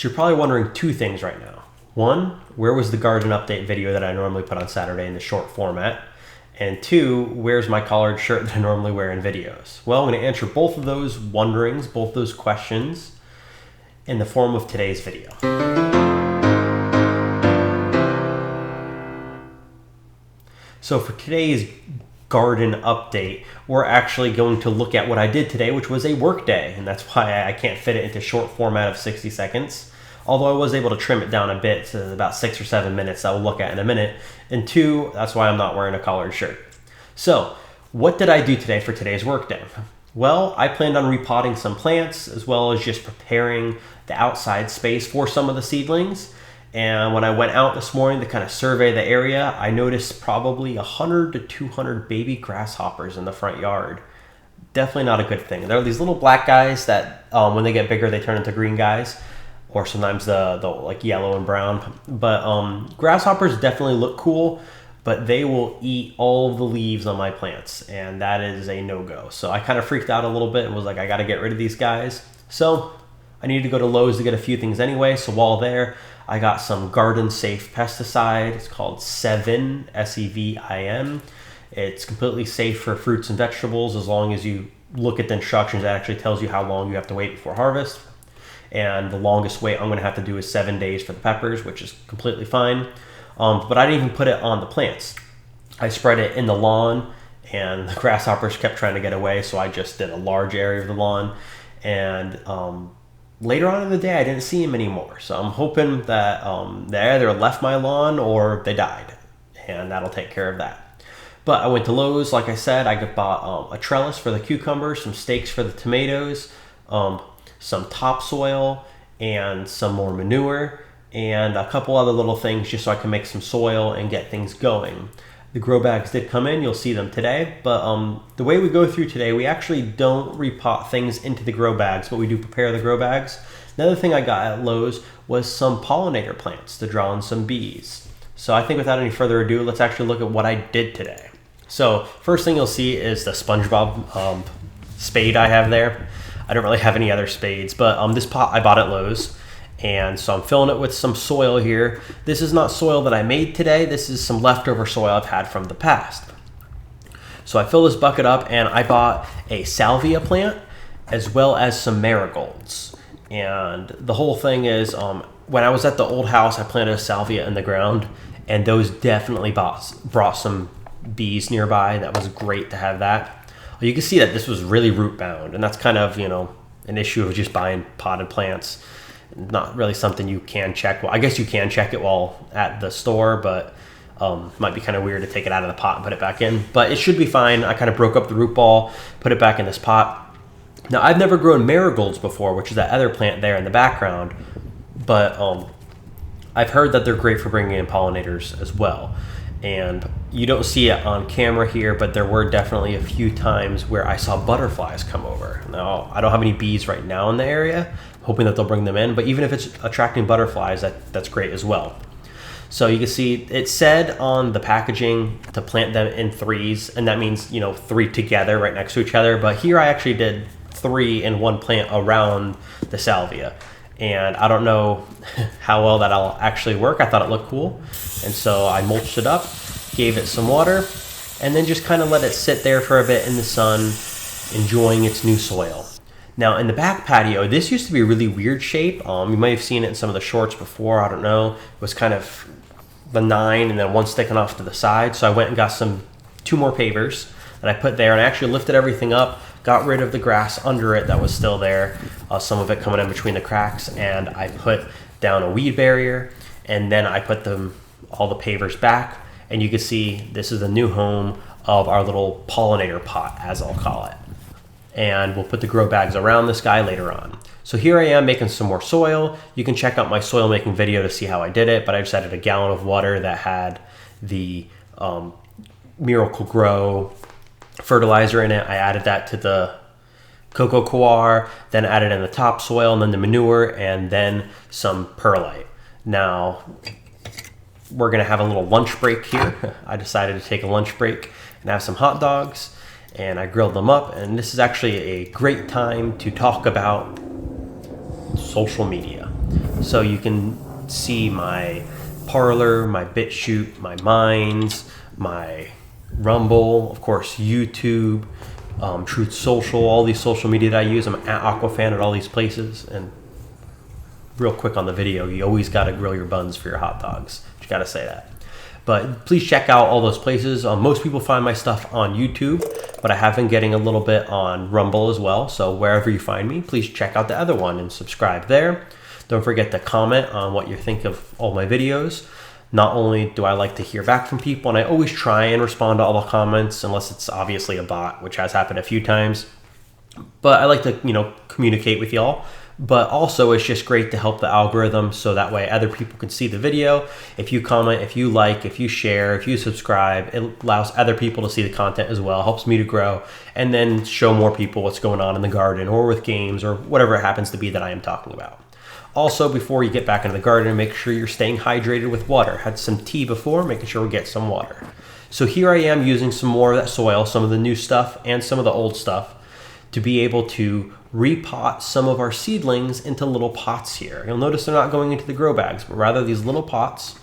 So you're probably wondering two things right now. One, where was the garden update video that I normally put on Saturday in the short format? And two, where's my collared shirt that I normally wear in videos? Well, I'm going to answer both of those wonderings, both those questions, in the form of today's video. So for today's garden update, we're actually going to look at what I did today, which was a work day. And that's why I can't fit it into short format of 60 seconds. Although I was able to trim it down a bit to about 6 or 7 minutes that we'll look at in a minute. And two, that's why I'm not wearing a collared shirt. So what did I do today for today's work day? Well, I planned on repotting some plants as well as just preparing the outside space for some of the seedlings. And when I went out this morning to kind of survey the area, I noticed probably 100 to 200 baby grasshoppers in the front yard. Definitely not a good thing. There are these little black guys that when they get bigger, they turn into green guys, or sometimes the like yellow and brown. But grasshoppers definitely look cool, but they will eat all of the leaves on my plants, and that is a no-go. So I kind of freaked out a little bit and was like, I got to get rid of these guys. So I needed to go to Lowe's to get a few things anyway. So while there, I got some garden safe pesticide. It's called Sevin, S-E-V-I-N. It's completely safe for fruits and vegetables as long as you look at the instructions. It actually tells you how long you have to wait before harvest. And the longest wait I'm going to have to do is 7 days for the peppers, which is completely fine. But I didn't even put it on the plants. I spread it in the lawn, and the grasshoppers kept trying to get away, so I just did a large area of the lawn. And later on in the day, I didn't see them anymore. So I'm hoping that they either left my lawn or they died, and that'll take care of that. But I went to Lowe's, like I said. I bought a trellis for the cucumbers, some stakes for the tomatoes, some topsoil, and some more manure, and a couple other little things just so I can make some soil and get things going. The grow bags did come in. You'll see them today. But the way we go through today, we actually don't repot things into the grow bags, but we do prepare the grow bags. Another thing I got at Lowe's was some pollinator plants to draw in some bees. So I think without any further ado, let's actually look at what I did today. So first thing you'll see is the SpongeBob spade I have there. I don't really have any other spades, but this pot I bought at Lowe's. And so I'm filling it with some soil here. This is not soil that I made today. This is some leftover soil I've had from the past. So I fill this bucket up, and I bought a salvia plant as well as some marigolds. And the whole thing is, when I was at the old house, I planted a salvia in the ground, and those definitely brought some bees nearby. That was great to have that. You can see that this was really root bound, and that's kind of, an issue of just buying potted plants. Not really something you can check. Well, I guess you can check it while at the store, but might be kind of weird to take it out of the pot and put it back in. But it should be fine. I kind of broke up the root ball, put it back in this pot. Now, I've never grown marigolds before, which is that other plant there in the background. But I've heard that they're great for bringing in pollinators as well. And you don't see it on camera here, but there were definitely a few times where I saw butterflies come over. Now, I don't have any bees right now in the area, hoping that they'll bring them in, but even if it's attracting butterflies, that's great as well. So you can see it said on the packaging to plant them in threes, and that means 3 together right next to each other. But here I actually did 3 in one plant around the salvia, and I don't know how well that'll actually work. I thought it looked cool, and so I mulched it up, gave it some water, and then just kind of let it sit there for a bit in the sun, enjoying its new soil. Now, in the back patio, this used to be a really weird shape. You might have seen it in some of the shorts before. I don't know. It was kind of the 9 and then one sticking off to the side. So I went and got 2 more pavers that I put there, and I actually lifted everything up, got rid of the grass under it that was still there, some of it coming in between the cracks, and I put down a weed barrier, and then I put all the pavers back, and you can see this is the new home of our little pollinator pot, as I'll call it. And we'll put the grow bags around this guy later on. So here I am making some more soil. You can check out my soil making video to see how I did it, but I just added a gallon of water that had the Miracle Grow fertilizer in it. I added that to the cocoa coir, then added in the topsoil, and then the manure, and then some perlite. Now, we're gonna have a little lunch break here. I decided to take a lunch break and have some hot dogs, and I grilled them up, and this is actually a great time to talk about social media. So you can see my Parler, my BitChute, my Minds, my Rumble, of course, YouTube, Truth Social, all these social media that I use. I'm at Aquafan at all these places. And real quick on the video, you always got to grill your buns for your hot dogs. You got to say that. But please check out all those places. Most people find my stuff on YouTube, but I have been getting a little bit on Rumble as well. So wherever you find me, please check out the other one and subscribe there. Don't forget to comment on what you think of all my videos. Not only do I like to hear back from people, and I always try and respond to all the comments, unless it's obviously a bot, which has happened a few times. But I like to, communicate with y'all. But also, it's just great to help the algorithm so that way other people can see the video. If you comment, if you like, if you share, if you subscribe, it allows other people to see the content as well. Helps me to grow and then show more people what's going on in the garden or with games or whatever it happens to be that I am talking about. Also, before you get back into the garden, make sure you're staying hydrated with water. Had some tea before, making sure we get some water. So here I am using some more of that soil, some of the new stuff and some of the old stuff, to be able to repot some of our seedlings into little pots here. You'll notice they're not going into the grow bags, but rather these little pots.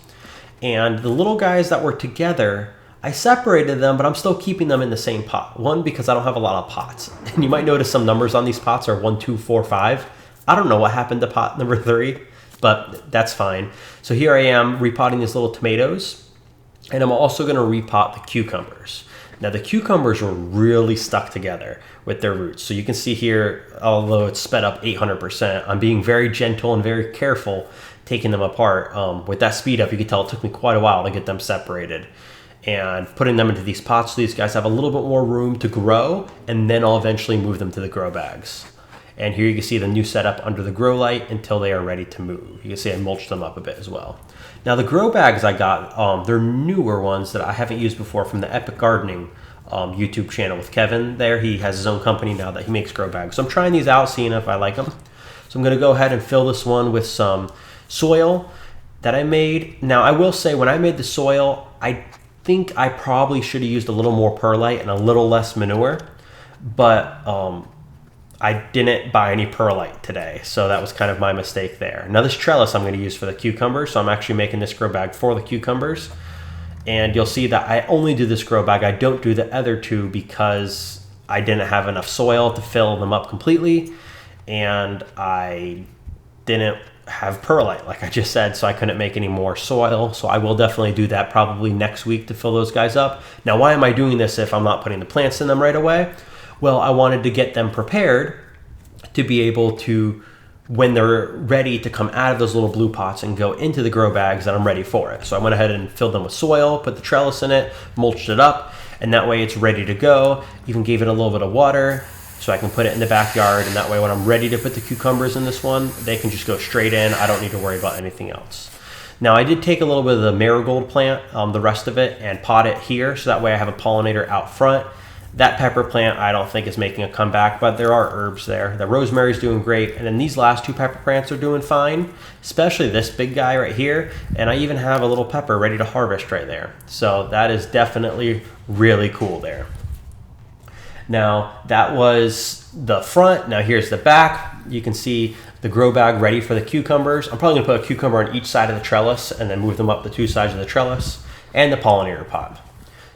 And the little guys that were together, I separated them, but I'm still keeping them in the same pot. One, because I don't have a lot of pots. And you might notice some numbers on these pots are 1, 2, 4, 5. I don't know what happened to pot number 3, but that's fine. So here I am repotting these little tomatoes, and I'm also gonna repot the cucumbers. Now the cucumbers were really stuck together with their roots. So you can see here, although it's sped up 800%, I'm being very gentle and very careful taking them apart. With that speed up, you can tell it took me quite a while to get them separated. And putting them into these pots so these guys have a little bit more room to grow, and then I'll eventually move them to the grow bags. And here you can see the new setup under the grow light until they are ready to move. You can see I mulched them up a bit as well. Now the grow bags I got, they're newer ones that I haven't used before from the Epic Gardening YouTube channel with Kevin there. He has his own company now that he makes grow bags. So I'm trying these out, seeing if I like them. So I'm gonna go ahead and fill this one with some soil that I made. Now I will say when I made the soil, I think I probably should have used a little more perlite and a little less manure, but I didn't buy any perlite today, so that was kind of my mistake there. Now this trellis I'm going to use for the cucumbers, so I'm actually making this grow bag for the cucumbers. And you'll see that I only do this grow bag. I don't do the other two because I didn't have enough soil to fill them up completely, and I didn't have perlite, like I just said, so I couldn't make any more soil. So I will definitely do that probably next week to fill those guys up. Now, why am I doing this if I'm not putting the plants in them right away? Well, I wanted to get them prepared to be able to, when they're ready to come out of those little blue pots and go into the grow bags, that I'm ready for it. So I went ahead and filled them with soil, put the trellis in it, mulched it up, and that way it's ready to go. Even gave it a little bit of water so I can put it in the backyard, and that way when I'm ready to put the cucumbers in this one, they can just go straight in. I don't need to worry about anything else. Now I did take a little bit of the marigold plant, the rest of it, and pot it here, so that way I have a pollinator out front. That pepper plant I don't think is making a comeback, but there are herbs there. The rosemary's doing great, and then these last two pepper plants are doing fine, especially this big guy right here, and I even have a little pepper ready to harvest right there. So that is definitely really cool there. Now that was the front. Now here's the back. You can see the grow bag ready for the cucumbers. I'm probably gonna put a cucumber on each side of the trellis and then move them up the two sides of the trellis, and the pollinator pot.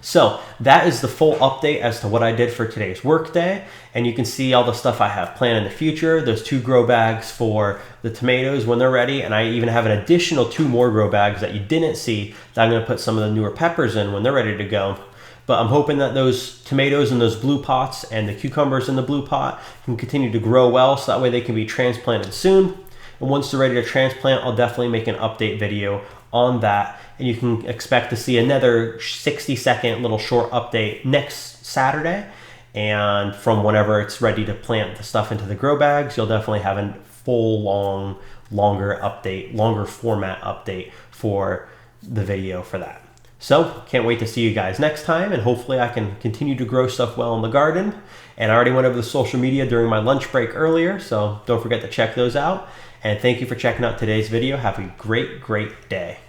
So that is the full update as to what I did for today's work day. And you can see all the stuff I have planned in the future. There's 2 grow bags for the tomatoes when they're ready. And I even have an additional 2 more grow bags that you didn't see that I'm gonna put some of the newer peppers in when they're ready to go. But I'm hoping that those tomatoes in those blue pots and the cucumbers in the blue pot can continue to grow well, so that way they can be transplanted soon. And once they're ready to transplant, I'll definitely make an update video on that. And you can expect to see another 60-second little short update next Saturday. And from whenever it's ready to plant the stuff into the grow bags, you'll definitely have a full, longer update, longer format update for the video for that. So can't wait to see you guys next time, and hopefully I can continue to grow stuff well in the garden. And I already went over the social media during my lunch break earlier, so don't forget to check those out. And thank you for checking out today's video. Have a great, great day.